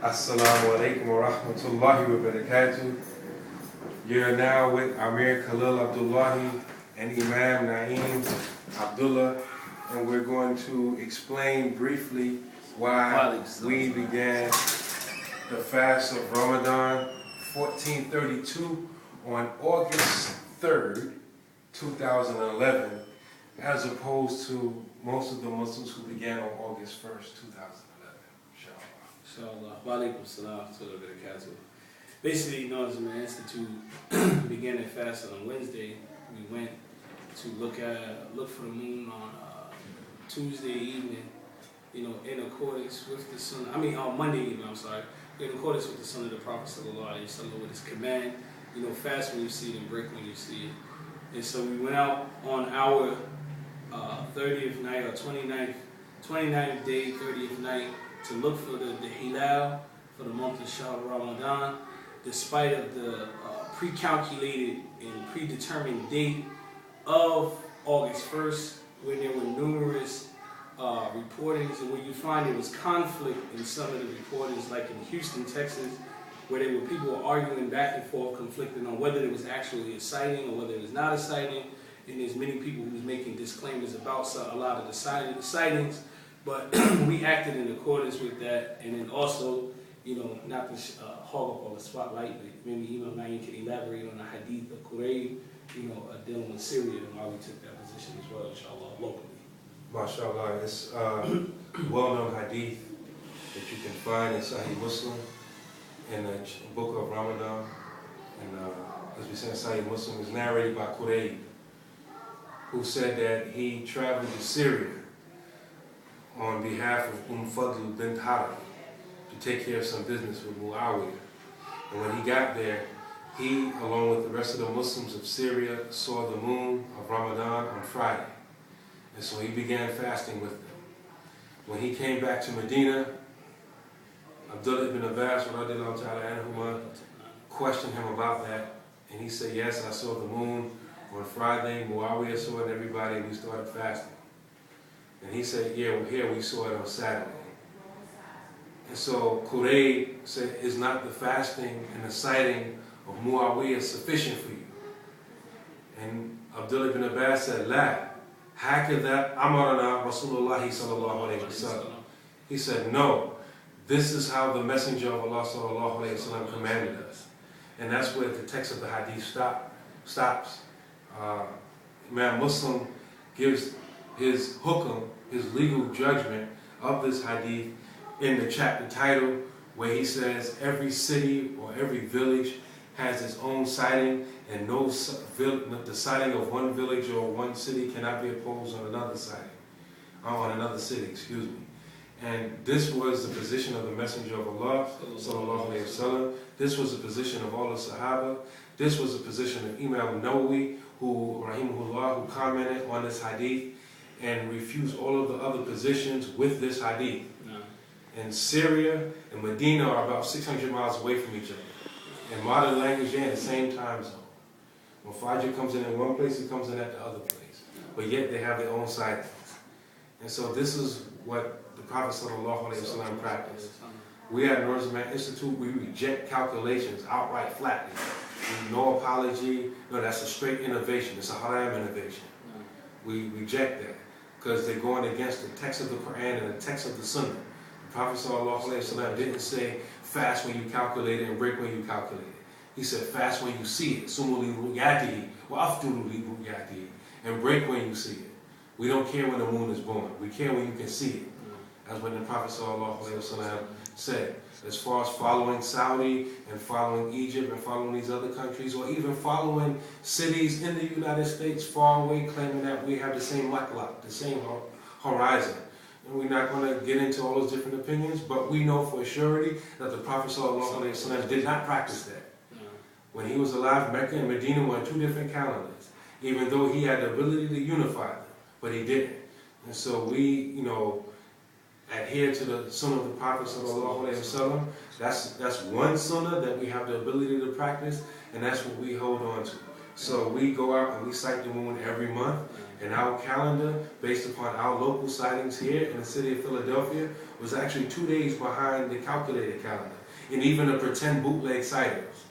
Assalamu alaikum wa rahmatullahi wa barakatuh. You're now with Amir Khalil Abdullahi and Imam Naeem Abdullah, and we're going to explain briefly why we began the fast of Ramadan 1432 on August 3rd, 2011, as opposed to most of the Muslims who began on August 1st, 2011. Inshallah. Wa alaikum salam wa rahmatullahi wa barakatuh. Basically, Nur Uz Zamaan Institute began their fast on Wednesday. We went to look for the moon on Tuesday evening, in accordance with the sunnah. On Monday evening, in accordance with the sunnah of the Prophet sallallahu alaihi wasallam, with his command, fast when you see it and break when you see it. And so we went out on our 30th night, or 29th day, 30th night, to look for the hilal for the month of Shahr Ramadan, despite of the pre-calculated and predetermined date of August 1st, where there were numerous reportings, and where you find there was conflict in some of the reportings, like in Houston, Texas, where there were people arguing back and forth, conflicting on whether it was actually a sighting or whether it was not a sighting, and there's many people who's making disclaimers about a lot of the sightings. But we acted in accordance with that, and then also, not to hog up all the spotlight, but maybe Imams Naeem can elaborate on the hadith of Qurayb, dealing with Syria, and why we took that position as well, inshallah, locally. MashaAllah, it's a well-known hadith that you can find in Sahih Muslim, in the book of Ramadan, and as we say in Sahih Muslim, is narrated by Qurayb, who said that he traveled to Syria on behalf of Fadl bint Harith to take care of some business with Muawiyah. And when he got there, he, along with the rest of the Muslims of Syria, saw the moon of Ramadan on Friday. And so he began fasting with them. When he came back to Medina, Abdullah ibn Abbas radiallahu ta'ala anhuma questioned him about that. And he said, yes, I saw the moon on Friday. Muawiyah saw it, and everybody, and we started fasting. And he said, yeah, well, here we saw it on Saturday. And so Qurayb said, is not the fasting and the sighting of Muawiyah sufficient for you? And Abdullah ibn Abbas said, La, hakadha amarana Rasulullahi sallallahu alayhi wa sallam. He said, no, this is how the Messenger of Allah sallallahu alayhi wa sallam commanded us. And that's where the text of the hadith stops. Imam Muslim gives his hukum, his legal judgment of this hadith in the chapter title, where he says every city or every village has its own sighting, and the sighting of one village or one city cannot be opposed on another sighting, on another city, excuse me. And this was the position of the Messenger of Allah sallallahu alaihi wasallam. This was the position of all the Sahaba. This was the position of Imam Nawawi, who rahimahullah, who commented on this hadith and refused all of the other positions with this hadith. No. And Syria and Medina are about 600 miles away from each other. In modern language, they're in the same time zone. When Fajr comes in one place, it comes in at the other place. But yet they have their own sightings. And so this is what the Prophet ﷺ practiced. We at Nur Uz Zamaan Institute, we reject calculations outright flatly. No apology. No, that's a straight innovation. It's a haram innovation. We reject that, because they're going against the text of the Quran and the text of the Sunnah. The Prophet ﷺ didn't say fast when you calculate it and break when you calculate it. He said fast when you see it, sumuli ru'yatihi wa afdulu li ru'yatihi, and break when you see it. We don't care when the moon is born. We care when you can see it. That's what the Prophet ﷺ said. As far as following Saudi and following Egypt and following these other countries, or even following cities in the United States far away, claiming that we have the same matlaq, the same horizon. And we're not going to get into all those different opinions, but we know for surety that the Prophet ﷺ did not practice that. When he was alive, Mecca and Medina were on two different calendars, even though he had the ability to unify them, but he didn't. And so we, adhere to the sunnah of the Prophet ﷺ. That's one sunnah that we have the ability to practice, and that's what we hold on to. So we go out and we sight the moon every month, And our calendar, based upon our local sightings here in the city of Philadelphia, was actually 2 days behind the calculated calendar. And even the pretend bootleg sighters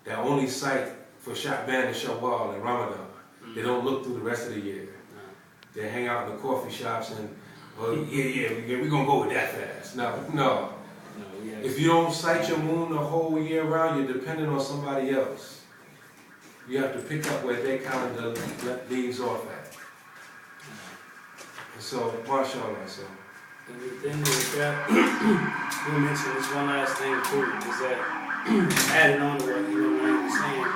that only cite for Sha'ban and Shawwal and Ramadan. They don't look through the rest of the year. They hang out in the coffee shops and, we're gonna go with that fast. No. If you don't cite your moon the whole year round, you're dependent on somebody else. You have to pick up where their calendar leaves off at. And so, mashallah, so. And the thing is that, we mentioned this one last thing important, is that, adding on to what Naeem was saying,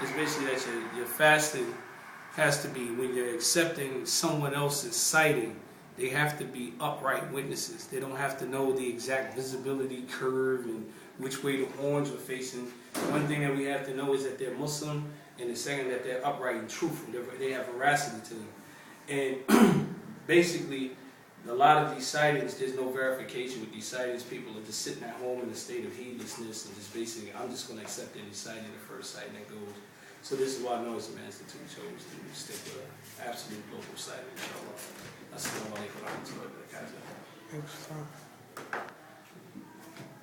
is basically that your fasting has to be, when you're accepting someone else's sighting, they have to be upright witnesses. They don't have to know the exact visibility curve and which way the horns are facing. One thing that we have to know is that they're Muslim, and the second that they're upright and truthful. They have veracity to them. And basically, a lot of these sightings, there's no verification with these sightings. People are just sitting at home in a state of heedlessness and just basically, I'm just going to accept any sighting, the first sighting that goes. So this is why Nur Uz Zamaan Institute chose to stick with an absolute local sighting. Assalamu alaikum wa rahmatullahi wa barakatuh.